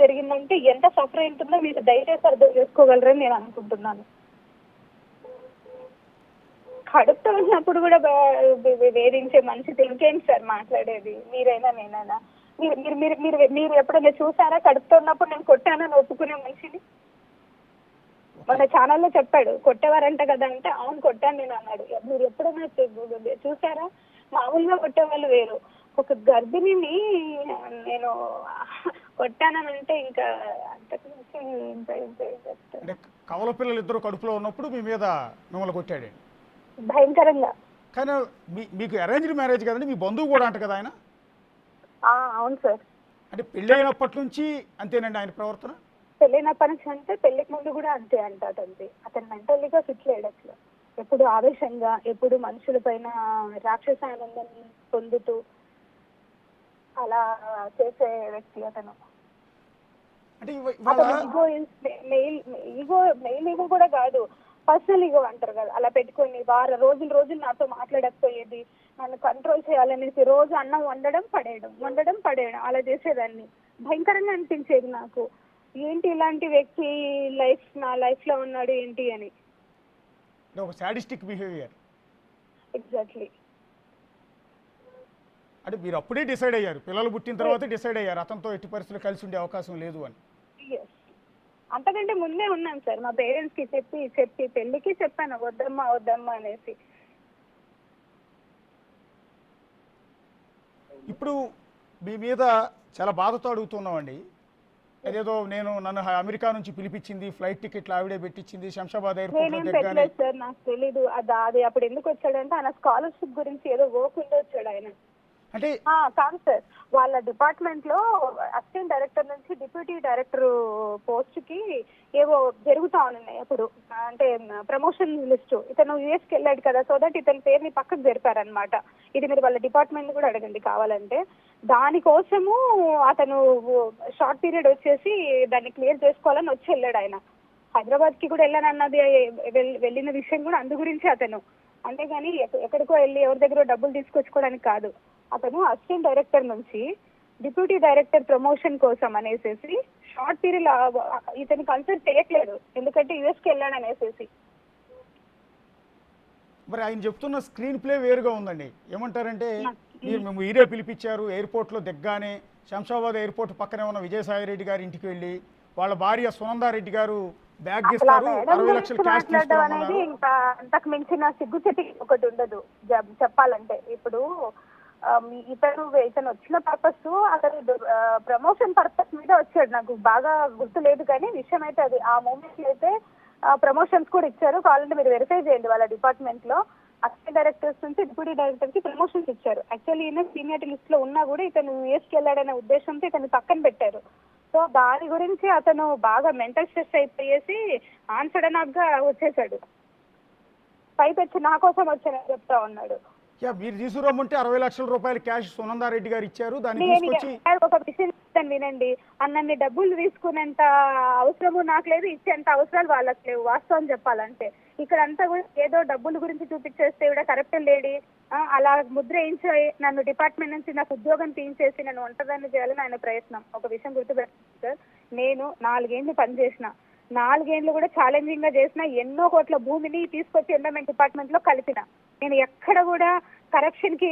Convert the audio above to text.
జరిగిందంటే ఎంత సఫర్ అయింటుందో మీరు దయచేసి అర్థం చేసుకోగలరని నేను అనుకుంటున్నాను. కడుపుతో ఉన్నప్పుడు కూడా వేధించే మనిషితో ఇంకేంటి సార్ మాట్లాడేది? మీరైనా నేనైనా మీరు మీరు మీరు మీరు మీరు ఎప్పుడైనా చూసారా కడుపుతో ఉన్నప్పుడు నేను కొట్టానని ఒప్పుకునే మనిషిని? మన ఛానల్లో చెప్పాడు కొట్టేవారంట కదా అంటే అవును కొట్టాను నేను అన్నాడు. మీరు ఎప్పుడైనా చూసారా? మామూలుగా కొట్టేవాళ్ళు వేరు, ఒక గర్భిణిని నేను కొట్టానని అంటే ఇంకా అంతకు అంటే కవల పిల్లలు ఇద్దరు కడుపులో ఉన్నప్పుడు మీ మీద మిమ్మల్ని కొట్టాడు భయంకరంగా. కానీ మీకు అరేంజ్డ్ మ్యారేజ్ కదండి, మీ బంధువు కూడా అంట కదా ఆయన? అవును సార్. అంటే పెళ్ళి అయినప్పటి నుంచి అంతేనండి ఆయన ప్రవర్తన? పెళ్ళైనప్పటి నుంచి అంటే పెళ్లికి ముందు కూడా అంతే అంట అతనిది. అతను మెంటల్లీగా ఫిట్ లేడు అసలు. ఎప్పుడు ఆవేశంగా, ఎప్పుడు మనుషుల పైన రాక్షస ఆనందం పొందుతూ అలా చేసే వ్యక్తి అతను. అంటే మెయిల్ ఈగో కూడా కాదు, పర్సనల్ ఈగో అంటారు కదా, అలా పెట్టుకొని రోజులు నాతో మాట్లాడకపోయేది, నన్ను కంట్రోల్ చేయాలనేసి రోజు అన్నం వండడం పడేయడం అలా చేసేదాన్ని. భయంకరంగా అనిపించేది నాకు, ఏంటి ఇలాంటి వ్యక్తి నా లైఫ్ లో ఉన్నాడు ఏంటి అని. ఒక సాడిస్టిక్ బిహేవియర్. ఎగ్జాక్ట్లీ. అంటే మీరు అప్పుడే డిసైడ్ అయ్యారు, పిల్లలు పుట్టిన తర్వాత డిసైడ్ అయ్యారు అతనితో ఎట్టి పరిస్థితులు కలిసి ఉండే అవకాశం లేదు అని? అంతకంటే ముందే ఉన్నాను సార్, మా పేరెంట్స్ కి చెప్పి పెళ్లికి చెప్పాను వద్దమ్మా అనేసి. ఇప్పుడు మీ మీద చాలా బాధతో అడుగుతున్నామండి. అదేదో నన్ను అమెరికా నుంచి పిలిపించింది, ఫ్లైట్ టికెట్లు ఆవిడే పెట్టించింది, శంషాబాద్ ఎయిర్పోర్ట్ పెట్టలేదు సార్, నాకు తెలీదు. అది అప్పుడు ఎందుకు వచ్చాడంటే ఆయన స్కాలర్షిప్ గురించి ఏదో వర్క్ ఉండి వచ్చాడు ఆయన. అంటే కాదు సార్, వాళ్ళ డిపార్ట్మెంట్ లో అసిస్టెంట్ డైరెక్టర్ నుంచి డిప్యూటీ డైరెక్టర్ పోస్ట్ కి ఏవో జరుగుతా ఉన్నాయి అప్పుడు, అంటే ప్రమోషన్ లిస్ట్. ఇతను యుఎస్ కి వెళ్ళాడు కదా, సో దట్ ఇతని పేరుని పక్కకు జరిపారనమాట. ఇది మీరు వాళ్ళ డిపార్ట్మెంట్ కూడా అడగండి కావాలంటే. దానికోసము అతను షార్ట్ పీరియడ్ వచ్చేసి దాన్ని క్లియర్ చేసుకోవాలని వచ్చి వెళ్ళాడు ఆయన. హైదరాబాద్ కి కూడా వెళ్ళానన్నది వెళ్ళిన విషయం కూడా అందు గురించి అతను, అంతేగాని ఎక్కడికో వెళ్ళి ఎవరి దగ్గర డబ్బులు తీసుకొచ్చుకోవడానికి కాదు. అతను అసిస్టెంట్ డైరెక్టర్ నుంచి డిప్యూటీ డైరెక్టర్ ప్రమోషన్ కోసం అనేసి షార్ట్ పీరియడ్ ఇతను కన్సల్ట్ చేయట్లేదు, ఎందుకంటే యుఎస్ కి వెళ్ళాడు అనేసి. మరి ఆయన చెప్తున్న స్క్రీన్ ప్లే వేరుగా ఉందండి. ఏమంటారంటే మీరే పిలిపించారు, ఎయిర్పోర్ట్ లో దిగ్గానే శంషాబాద్ ఎయిర్పోర్ట్ పక్కనే ఉన్న విజయసాయి రెడ్డి గారి ఇంటికి వెళ్ళి వాళ్ళ భార్య సునందారెడ్డి గారు బ్యాగ్ ఇస్తారు, 60 లక్షలు క్యాష్ అనేది ఇంకా అంతకు మించిన సిగ్గుచెట్టి ఒకటి ఉండదు చెప్పాలంటే. ఇప్పుడు ఇతను వచ్చిన పర్పస్ అతను ప్రమోషన్ పర్పస్ మీద వచ్చాడు, నాకు బాగా గుర్తు లేదు కానీ విషయం అయితే అది. ఆ మూమెంట్ అయితే ప్రమోషన్స్ కూడా ఇచ్చారు, కావాలంటే మీరు వెరిఫై చేయండి. వాళ్ళ డిపార్ట్మెంట్ లో అసిస్టెంట్ డైరెక్టర్స్ నుంచి డిప్యూటీ డైరెక్టర్ కి ప్రమోషన్స్ ఇచ్చారు. యాక్చువల్లీ ఈయన సీనియారిటీ లిస్ట్ లో ఉన్నా కూడా ఇతను యూఎస్ కి వెళ్ళాడనే ఉద్దేశంతో ఇతను పక్కన పెట్టారు. సో దాని గురించి అతను బాగా మెంటల్ స్ట్రెస్ అయిపోయేసి సడన్ గా వచ్చేసాడు, పైపెచ్చి నా కోసం వచ్చానని చెప్తా ఉన్నాడు. మీరు తీసుకురమ్మంటే 60 లక్షల రూపాయలు క్యాష్ సునందారెడ్డి గారు ఇచ్చారు. దాన్ని తీసుకొచ్చి ఒక విషయం వినండి, అన్నన్ని డబ్బులు తీసుకునేంత అవసరము నాకు లేదు, ఇచ్చేంత అవసరాలు వాళ్ళకి లేవు. వాస్తవం చెప్పాలంటే ఇక్కడ అంతా కూడా ఏదో డబ్బుల గురించి చూపించేస్తే కూడా కరెక్ట్ లేడీ అలా ముద్ర వేయించి నన్ను డిపార్ట్మెంట్ నుంచి నాకు ఉద్యోగం తీయించేసి నన్ను ఒంటదాన్ని చేయాలని ఆయన ప్రయత్నం. ఒక విషయం గుర్తుపెట్టుకోండి సార్, నేను 4 ఏళ్ళు పనిచేసిన, 4 ఏళ్ళు కూడా ఛాలెంజింగ్ గా చేసిన, ఎన్నో కోట్ల భూమిని తీసుకొచ్చి ఎండోమెంట్ డిపార్ట్మెంట్ లో కలిపిన. నేను ఎక్కడ కూడా కరప్షన్ కి